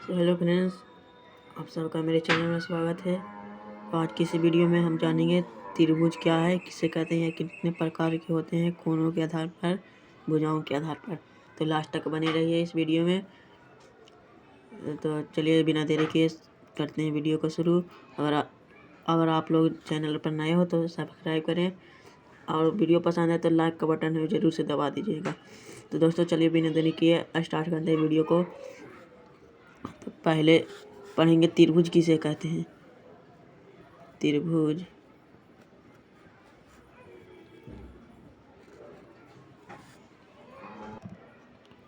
तो hello friends, आप सबका मेरे चैनल में स्वागत है। आज की इस वीडियो में हम जानेंगे त्रिभुज क्या है, किसे कहते हैं, कितने प्रकार के होते हैं, कोणों के आधार पर, भुजाओं के आधार पर। तो लास्ट तक बने रहिए इस वीडियो में। तो चलिए बिना देरी के करते हैं वीडियो को शुरू। अगर आप लोग चैनल पर नए हो तो सब्सक्राइब करें और वीडियो पसंद है तो लाइक का बटन है ज़रूर से दबा दीजिएगा। तो दोस्तों चलिए बिना देरी किए स्टार्ट करते हैं वीडियो को। तो पहले पढ़ेंगे त्रिभुज किसे कहते हैं। त्रिभुज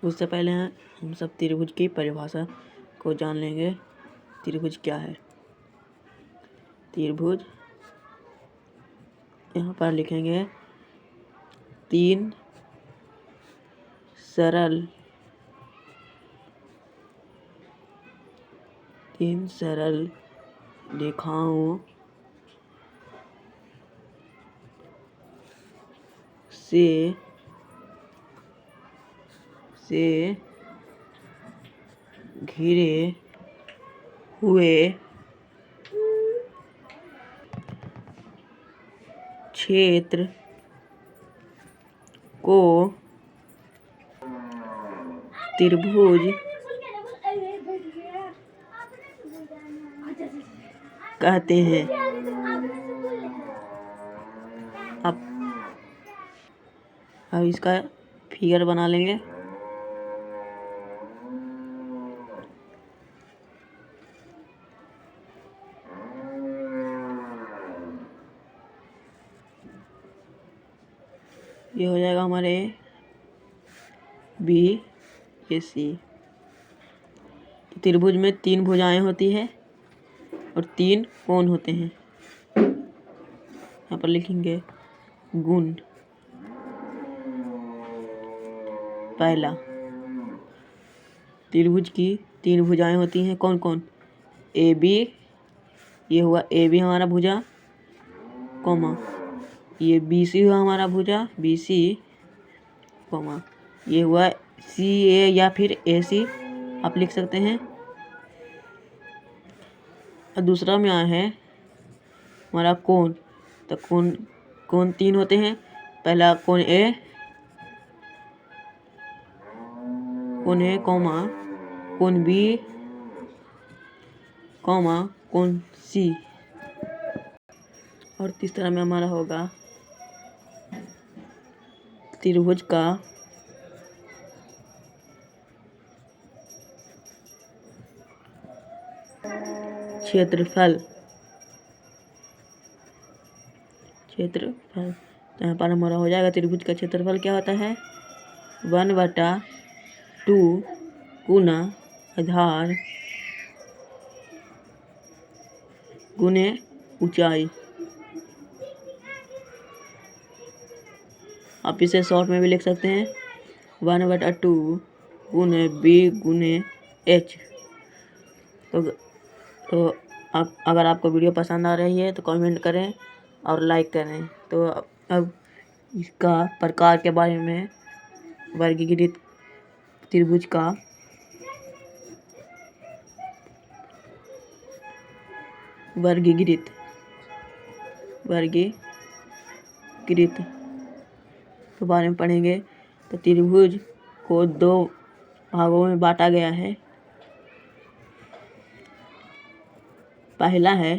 उससे पहले हम सब त्रिभुज की परिभाषा को जान लेंगे। त्रिभुज क्या है। त्रिभुज यहाँ पर लिखेंगे तीन सरल रेखाओं से घिरे हुए क्षेत्र को त्रिभुज कहते हैं। अब इसका फिगर बना लेंगे। ये हो जाएगा हमारे बी ए सी। त्रिभुज में तीन भुजाएं होती है और तीन कोण होते हैं। यहाँ पर लिखेंगे गुण। पहला, त्रिभुज की तीन भुजाएं होती हैं। कौन कौन? ए बी, ये हुआ ए बी हमारा भुजा, कॉमा ये बी सी हुआ हमारा भुजा बी सी, कॉमा ये हुआ सी ए या फिर ए सी आप लिख सकते हैं। और दूसरा में आया है हमारा कोण। तो कोण तीन होते हैं। पहला कोण ए, कॉमा कोण बी, कॉमा कोण सी। और तीसरा में हमारा होगा त्रिभुज का क्षेत्रफल। तो यहाँ पर हमारा हो जाएगा त्रिभुज का क्षेत्रफल क्या होता है 1/2 गुना आधार गुने ऊंचाई। आप इसे शॉर्ट में भी लिख सकते हैं 1/2 गुने बी गुने एच। तो आप अगर आपको वीडियो पसंद आ रही है तो कमेंट करें और लाइक करें। तो अब इसका प्रकार के बारे में, वर्गीकृत त्रिभुज का वर्गीकृत के बारे में पढ़ेंगे। तो त्रिभुज को दो भागों में बांटा गया है। पहला है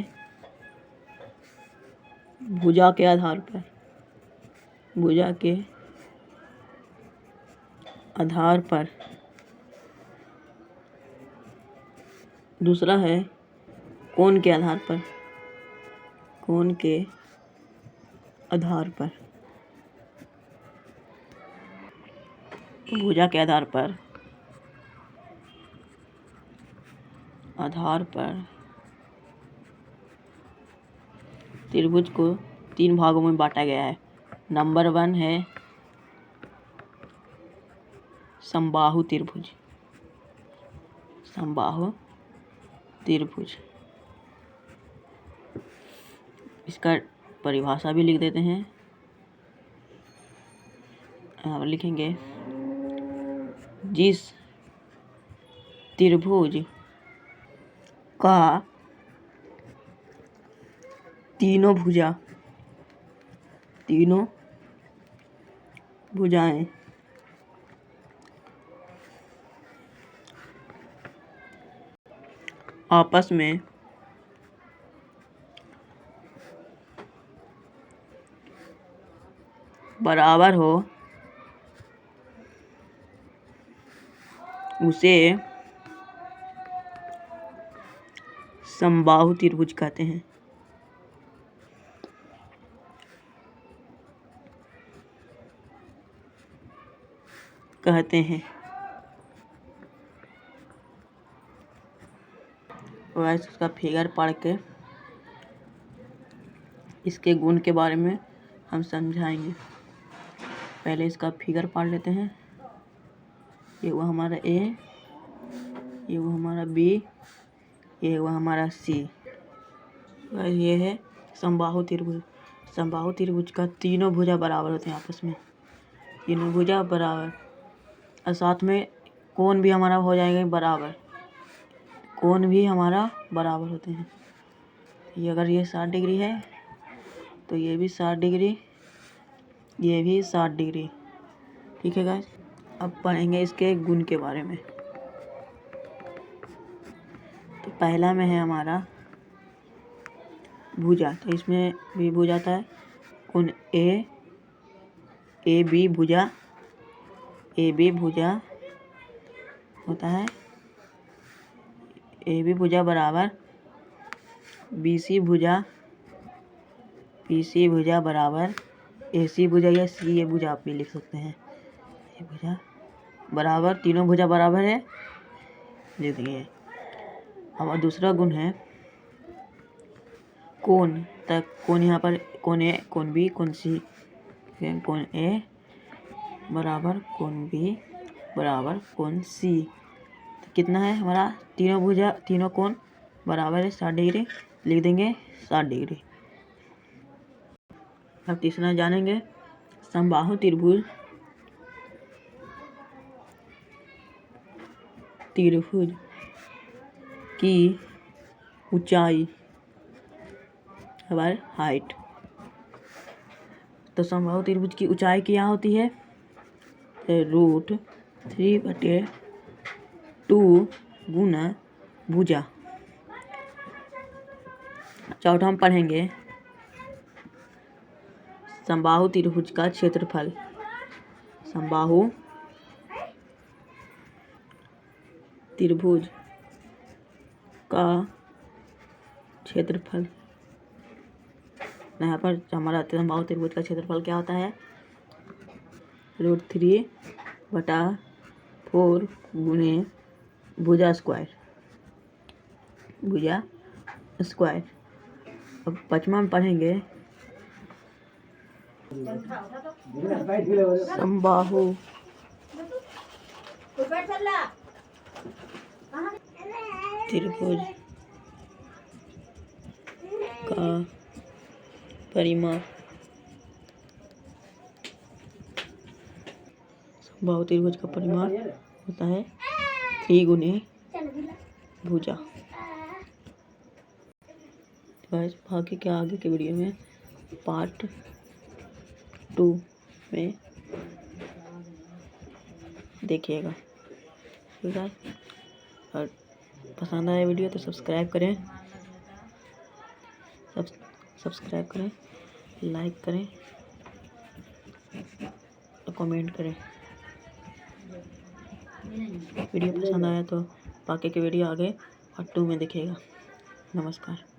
भुजा के आधार पर, दूसरा है कोण के आधार पर। भुजा के आधार पर त्रिभुज को तीन भागों में बांटा गया है। नंबर 1 है समबाहु त्रिभुज। इसका परिभाषा भी लिख देते हैं। यहाँ पर लिखेंगे जिस त्रिभुज का तीनों भुजाएं आपस में बराबर हो उसे समबाहु त्रिभुज कहते हैं। वैसे उसका फिगर पढ़ के इसके गुण के बारे में हम समझाएंगे। पहले इसका फिगर पढ़ लेते हैं। ये वो हमारा ए, ये वो हमारा बी, ये वो हमारा सी। ये है समबाहु त्रिभुज। समबाहु त्रिभुज का तीनों भुजा बराबर होते हैं आपस में, तीनों भुजा बराबर, और साथ में कोण भी हमारा हो जाएगा बराबर, कोण भी हमारा बराबर होते हैं। ये अगर ये 60 डिग्री है तो ये भी 60 डिग्री, ये भी 60 डिग्री। ठीक है गाइस, अब पढ़ेंगे इसके गुण के बारे में। तो पहला में है हमारा भुजा, तो इसमें भी भुजा आता है कोण ए बी भुजा, ए बी भुजा होता है, ए बी भुजा बराबर बी सी भुजा बराबर ए सी भुजा या सी ए भुजा आप भी लिख सकते हैं। ये भुजा बराबर, तीनों भुजा बराबर है, देखिए। अब दूसरा गुण है कोण। तक कोण यहाँ पर कोण ए, कोण बी, कोण सी, कोण ए बराबर कोण बी बराबर कोण सी। तो कितना है हमारा, तीनों कोण बराबर है 60 डिग्री, लिख देंगे 60 डिग्री। अब तीसरा जानेंगे समबाहु त्रिभुज की ऊंचाई, हमारे हाइट। तो समबाहु त्रिभुज की ऊंचाई क्या होती है, √3/2 गुना भुजा। चौथा हम पढ़ेंगे समबाहु त्रिभुज का क्षेत्रफल। समबाहु त्रिभुज का क्षेत्रफल, यहाँ पर हमारा समबाहु त्रिभुज का क्षेत्रफल क्या होता है, √3/4 गुने भुजा स्क्वायर। अब पाँचवा में पढ़ेंगे समबाहु त्रिभुज का परिमाप। समबाहु त्रिभुज का परिमाप होता है 3 गुने भुजा। बस आगे के वीडियो में पार्ट 2 में देखिएगा। ठीक है, और पसंद आया वीडियो तो सब्सक्राइब करें, लाइक करें और कमेंट करें। वीडियो पसंद आया तो बाकी के वीडियो आगे पार्ट 2 में देखिएगा। नमस्कार।